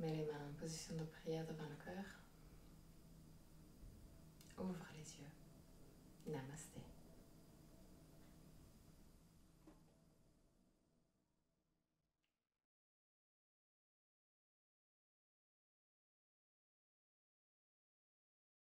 A: Mets les mains en position de prière devant le cœur. Ouvre les yeux. Namasté.